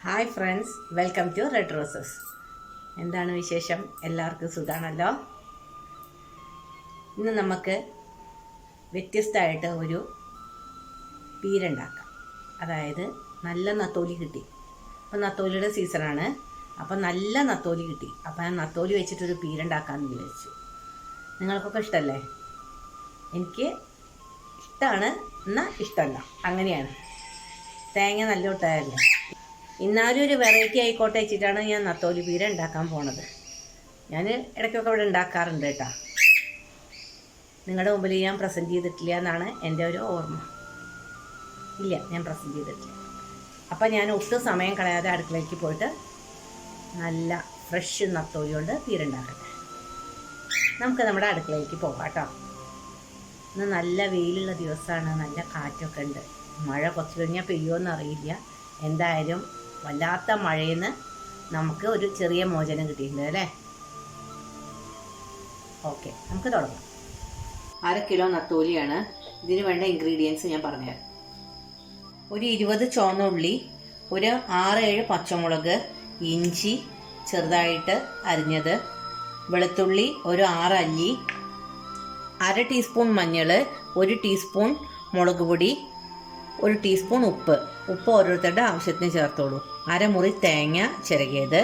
Hi friends, welcome to Red Roses. എന്താണ് വിശേഷം? എല്ലാവർക്കും സുഖമാണല്ലോ. ഇന്ന് നമുക്ക് വ്യത്യസ്തമായിട്ട് ഒരു പീരുണ്ടാക്കാം. അതായത് നല്ല നത്തോലി കിട്ടി. അപ്പോൾ നത്തോലിയുടെ സീസണാണ്. അപ്പോൾ നല്ല നത്തോലി കിട്ടി. അപ്പോൾ ഞാൻ നത്തോലി വെച്ചിട്ടൊരു പീരുണ്ടാക്കാമെന്ന് വിചാരിച്ചു. നിങ്ങൾക്കൊക്കെ ഇഷ്ടമല്ലേ? എനിക്ക് ഇഷ്ടമാണ്, എന്നാൽ ഇഷ്ടമല്ല, അങ്ങനെയാണ്. തേങ്ങ നല്ല ഇട്ടായല്ലേ. ഇന്നാലും ഒരു വെറൈറ്റി ആയിക്കോട്ടെ വെച്ചിട്ടാണ് ഞാൻ നത്തോലി പീര ഉണ്ടാക്കാൻ പോണത്. ഞാൻ ഇടയ്ക്കൊക്കെ ഇവിടെ ഉണ്ടാക്കാറുണ്ട് കേട്ടോ. നിങ്ങളുടെ മുമ്പിൽ ഞാൻ പ്രസൻറ്റ് ചെയ്തിട്ടില്ല എന്നാണ് എൻ്റെ ഒരു ഓർമ്മ. ഇല്ല, ഞാൻ പ്രസൻറ്റ് ചെയ്തിട്ടില്ല. അപ്പം ഞാൻ ഒട്ടും സമയം കളയാതെ അടുക്കളയ്ക്ക് പോയിട്ട് നല്ല ഫ്രഷ് നത്തോലി കൊണ്ട് പീരുണ്ടാക്കട്ടെ. നമുക്ക് നമ്മുടെ അടുക്കളയ്ക്ക് പോകാം കേട്ടോ. ഇന്ന് നല്ല വെയിലുള്ള ദിവസമാണ്, നല്ല കാറ്റൊക്കെ ഉണ്ട്. മഴ കുറച്ച് കഴിഞ്ഞാൽ പെയ്യുമെന്ന് അറിയില്ല. എന്തായാലും വല്ലാത്ത മഴയിൽ നിന്ന് നമുക്ക് ഒരു ചെറിയ മോചനം കിട്ടിയിട്ടുണ്ട് അല്ലേ. ഓക്കെ, നമുക്ക് തുടങ്ങാം. 1/2 കിലോ നത്തോലിയാണ്. ഇതിന് വേണ്ട ഇൻഗ്രീഡിയൻസ് ഞാൻ പറഞ്ഞുതരാം. ഒരു 20 ചുവന്ന ഉള്ളി, ഒരു 6-7 പച്ചമുളക്, ഇഞ്ചി ചെറുതായിട്ട് അരിഞ്ഞത്, വെളുത്തുള്ളി ഒരു 6 അല്ലി, 1/2 ടീസ്പൂൺ മഞ്ഞൾ, 1 ടീസ്പൂൺ മുളക് പൊടി, 1 ടീസ്പൂൺ ഉപ്പ് ഓരോരുത്തരുടെ ആവശ്യത്തിന് ചേർത്തോളൂ. 1/2 മുറി തേങ്ങ ചിരകിയത്,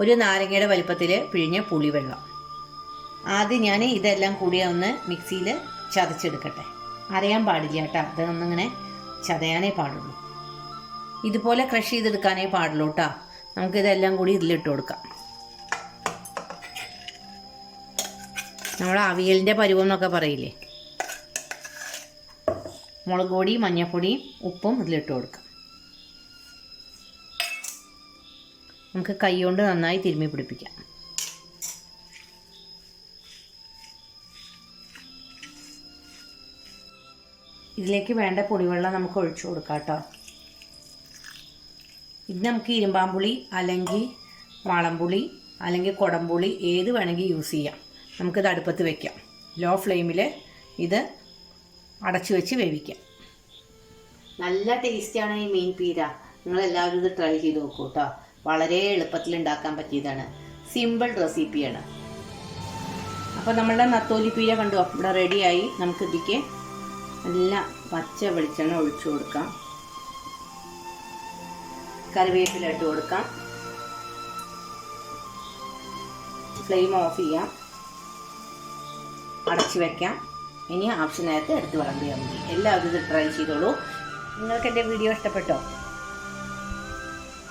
ഒരു നാരങ്ങയുടെ വലിപ്പത്തിൽ പിഴിഞ്ഞ പുളിവെള്ളം. ആദ്യം ഞാൻ ഇതെല്ലാം കൂടി ഒന്ന് മിക്സിയിൽ ചതച്ചെടുക്കട്ടെ. അരയാൻ പാടില്ല കേട്ടോ, അതൊന്നിങ്ങനെ ചതയാനേ പാടുള്ളൂ. ഇതുപോലെ ക്രഷ് ചെയ്തെടുക്കാനേ പാടുള്ളൂ കേട്ടോ. നമുക്കിതെല്ലാം കൂടി ഇതിലിട്ട് കൊടുക്കാം. നമ്മൾ അവിയലിൻ്റെ പരുവം എന്നൊക്കെ പറയില്ലേ. മുളക് പൊടി, മഞ്ഞൾപ്പൊടിയും ഉപ്പും ഇതിലിട്ട് കൊടുക്കാം. നമുക്ക് കൈ കൊണ്ട് നന്നായി തിരുമ്മി പിടിപ്പിക്കാം. ഇതിലേക്ക് വേണ്ട പുളിവെള്ളം നമുക്ക് ഒഴിച്ചു കൊടുക്കാം കേട്ടോ. ഇത് നമുക്ക് ഇരുമ്പാമ്പുളി അല്ലെങ്കിൽ വാളംപുളി അല്ലെങ്കിൽ കുടംപുളി ഏത് വേണമെങ്കിൽ യൂസ് ചെയ്യാം. നമുക്കിത് അടുപ്പത്ത് വയ്ക്കാം. ലോ ഫ്ലെയിമിൽ ഇത് അടച്ചു വെച്ച് വേവിക്കാം. നല്ല ടേസ്റ്റാണ് ഈ മീൻ പീര. നിങ്ങളെല്ലാവരും ഇത് ട്രൈ ചെയ്ത് നോക്കൂ കേട്ടോ. വളരെ എളുപ്പത്തിൽ ഉണ്ടാക്കാൻ പറ്റിയതാണ്. സിമ്പിൾ റെസിപ്പിയാണ്. അപ്പോൾ നമ്മളുടെ നത്തോലി പീര കണ്ടു ഇവിടെ റെഡിയായി. നമുക്കിതിലേക്ക് നല്ല പച്ച വെളിച്ചെണ്ണ ഒഴിച്ചു കൊടുക്കാം. കറിവേപ്പില ഇട്ട് കൊടുക്കാം. ഫ്ലെയിം ഓഫ് ചെയ്യാം. അടച്ചു വയ്ക്കാം. ഇനി ആവശ്യ നേരത്തെ എടുത്ത് വിളമ്പിയാൽ മതി. എല്ലാവരും ഇത് ട്രൈ ചെയ്തോളൂ. നിങ്ങൾക്ക് എൻ്റെ വീഡിയോ ഇഷ്ടപ്പെട്ടോ?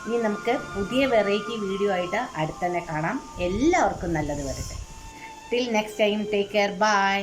ഇനി നമുക്ക് പുതിയ വെറൈറ്റി വീഡിയോ ആയിട്ട് അടുത്ത് തന്നെ കാണാം. എല്ലാവർക്കും നല്ലത് വരട്ടെ. Till next time, take care, by.